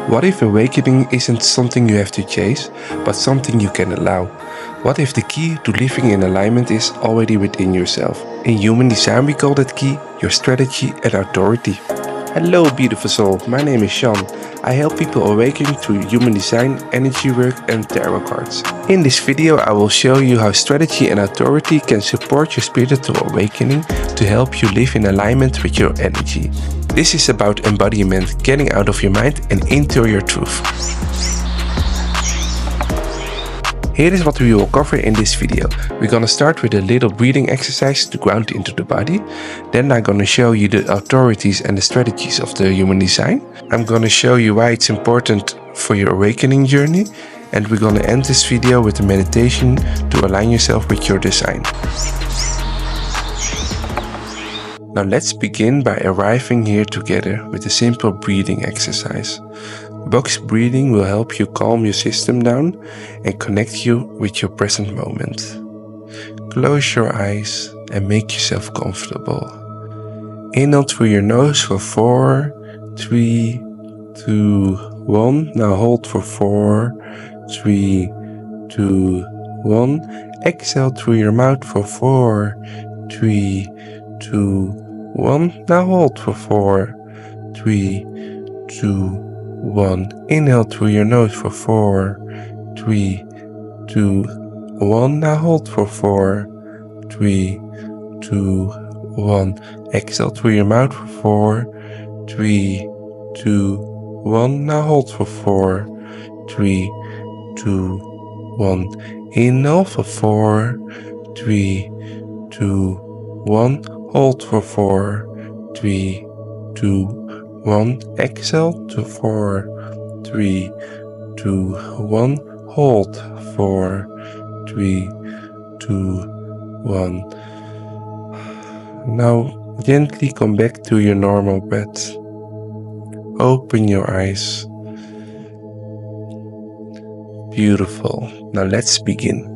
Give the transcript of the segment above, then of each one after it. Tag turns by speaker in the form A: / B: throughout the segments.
A: What if awakening isn't something you have to chase, but something you can allow? What if the key to living in alignment is already within yourself? In human design we call that key your strategy and authority. Hello beautiful soul, my name is Sean. I help people awaken through human design, energy work and tarot cards. In this video I will show you how strategy and authority can support your spiritual awakening to help you live in alignment with your energy. This is about embodiment, getting out of your mind and into your truth. Here is what we will cover in this video. We're gonna start with a little breathing exercise to ground into the body. Then I'm gonna show you the authorities and the strategies of the human design. I'm gonna show you why it's important for your awakening journey. And we're gonna end this video with a meditation to align yourself with your design. Now let's begin by arriving here together with a simple breathing exercise. Box breathing will help you calm your system down and connect you with your present moment. Close your eyes and make yourself comfortable. Inhale through your nose for 4, 3, 2, 1. Now hold for 4, 3, 2, 1. Exhale through your mouth for 4, 3, 2, 1. Now hold for 4, 3, 2, 1. Inhale through your nose for 4, 3, 2, 1. Now hold for 4, 3, 2, 1. Exhale through your mouth for 4, 3, 2, 1. Now hold for 4, 3, 2, 1. Inhale for 4, 3, 2, 1. Hold for 4, 3, 2, 1. Exhale to 4, 3, 2, 1. Hold 4, 3, 2, 1. Now gently come back to your normal breath. Open your eyes. Beautiful. Now let's begin.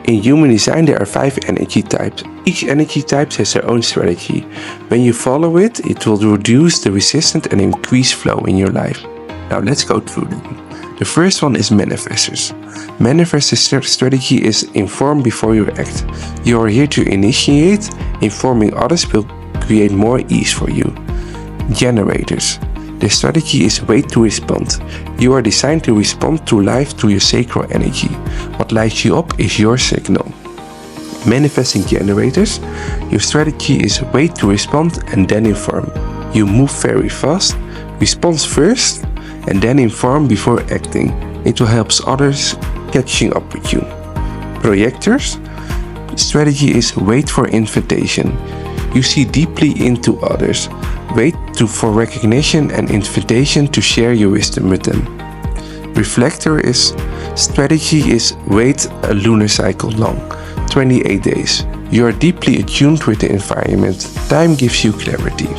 A: In human design there are 5 energy types. Each energy type has their own strategy. When you follow it, it will reduce the resistance and increase flow in your life. Now let's go through them. The first one is manifestors. Manifestor strategy is inform before you act. You are here to initiate. Informing others will create more ease for you. Generators. The strategy is wait to respond. You are designed to respond to life through your sacral energy. What lights you up is your signal. Manifesting generators. Your strategy is wait to respond and then inform. You move very fast, respond first and then inform before acting. It will help others catching up with you. Projectors. Strategy is wait for invitation. You see deeply into others. Wait for recognition and invitation to share your wisdom with them. Reflector is strategy is wait a lunar cycle long, 28 days. You are deeply attuned with the environment. Time gives you clarity.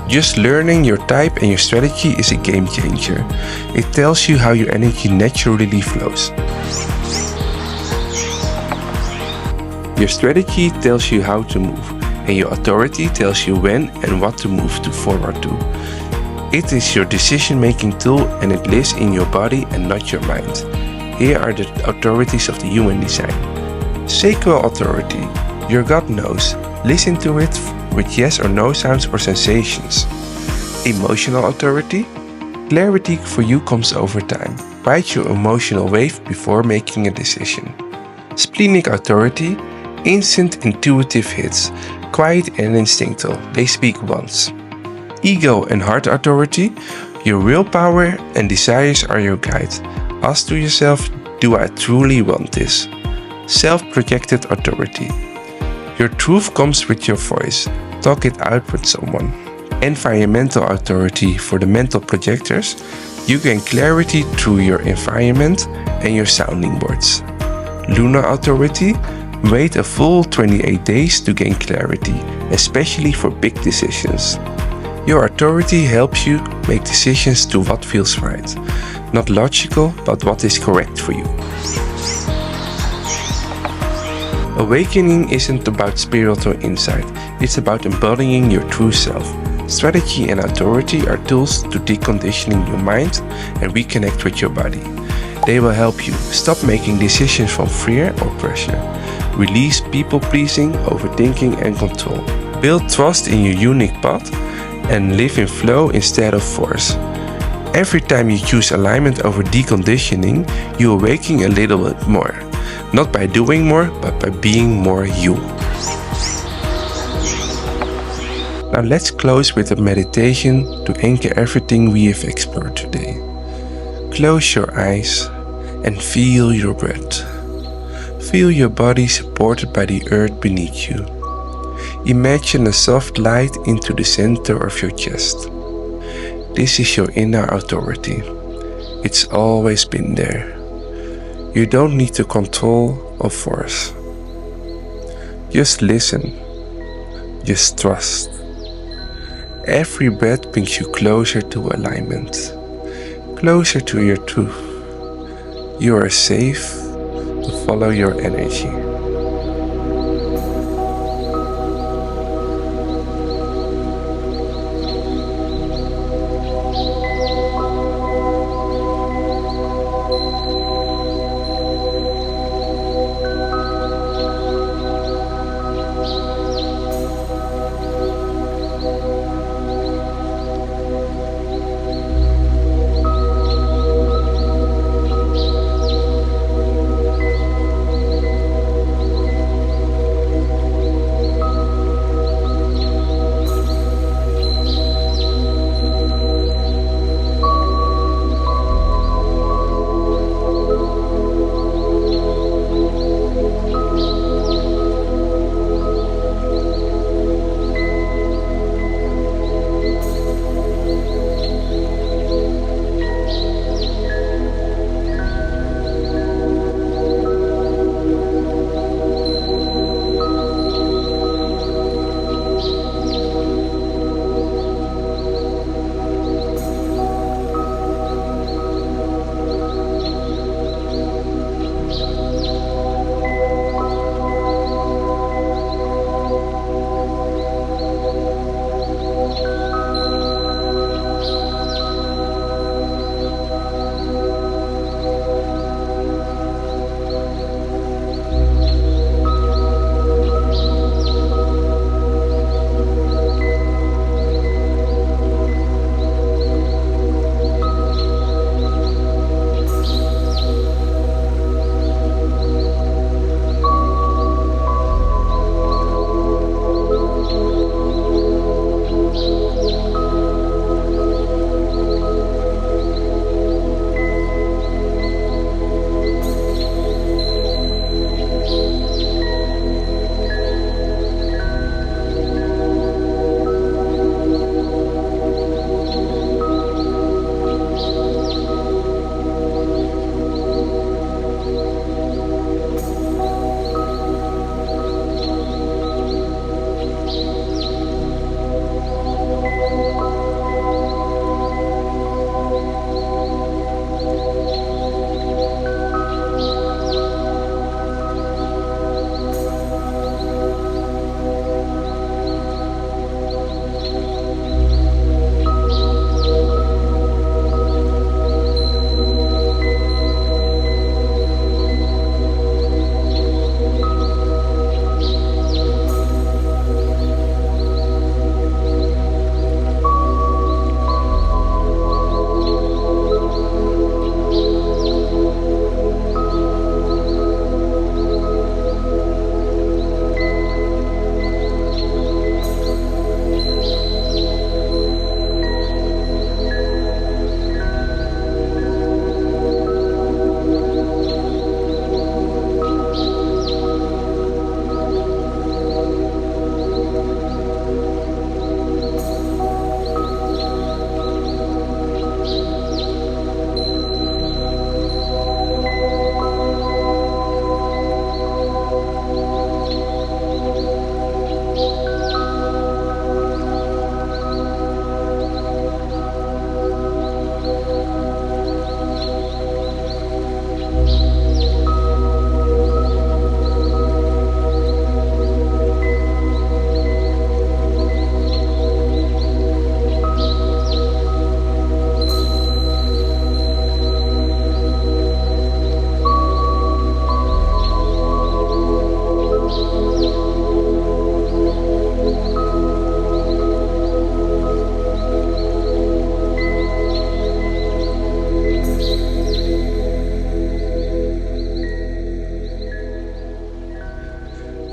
A: Just learning your type and your strategy is a game changer. It tells you how your energy naturally flows. Your strategy tells you how to move. And your authority tells you when and what to move forward to. It is your decision-making tool and it lives in your body and not your mind. Here are the authorities of the human design. Sacral authority. Your gut knows. Listen to it with yes or no sounds or sensations. Emotional authority. Clarity for you comes over time. Ride your emotional wave before making a decision. Splenic authority. Instant intuitive hits. Quiet and instinctual, they speak once. Ego and heart authority. Your willpower and desires are your guide. Ask to yourself, do I truly want this? Self-projected authority. Your truth comes with your voice. Talk it out with someone. Environmental authority for the mental projectors. You gain clarity through your environment and your sounding boards. Lunar authority. Wait a full 28 days to gain clarity, especially for big decisions. Your authority helps you make decisions to what feels right. Not logical, but what is correct for you. Awakening isn't about spiritual insight, it's about embodying your true self. Strategy and authority are tools to deconditioning your mind and reconnect with your body. They will help you stop making decisions from fear or pressure, release people-pleasing, overthinking and control, build trust in your unique path, and live in flow instead of force. Every time you choose alignment over deconditioning, you are waking a little bit more. Not by doing more, but by being more you. Now let's close with a meditation to anchor everything we have explored today. Close your eyes and feel your breath. Feel your body supported by the earth beneath you. Imagine a soft light into the center of your chest. This is your inner authority. It's always been there. You don't need to control or force. Just listen. Just trust. Every breath brings you closer to alignment, closer to your truth. You are safe to follow your energy.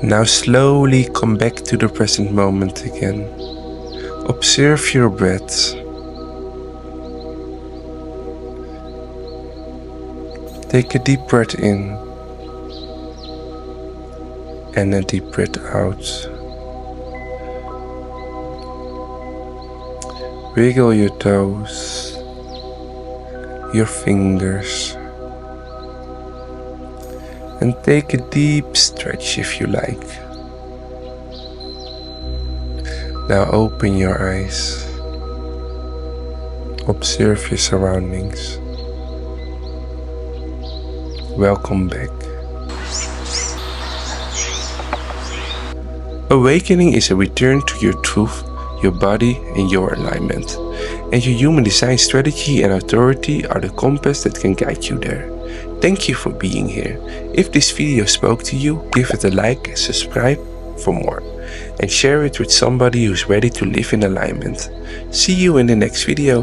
A: Now slowly come back to the present moment again. Observe your breath. Take a deep breath in and a deep breath out. Wiggle your toes, your fingers, and take a deep stretch if you like. Now open your eyes. Observe your surroundings. Welcome back. Awakening is a return to your truth, your body, and your alignment. And your human design strategy and authority are the compass that can guide you there. Thank you for being here. If this video spoke to you, give it a like and subscribe for more. And share it with somebody who's ready to live in alignment. See you in the next video.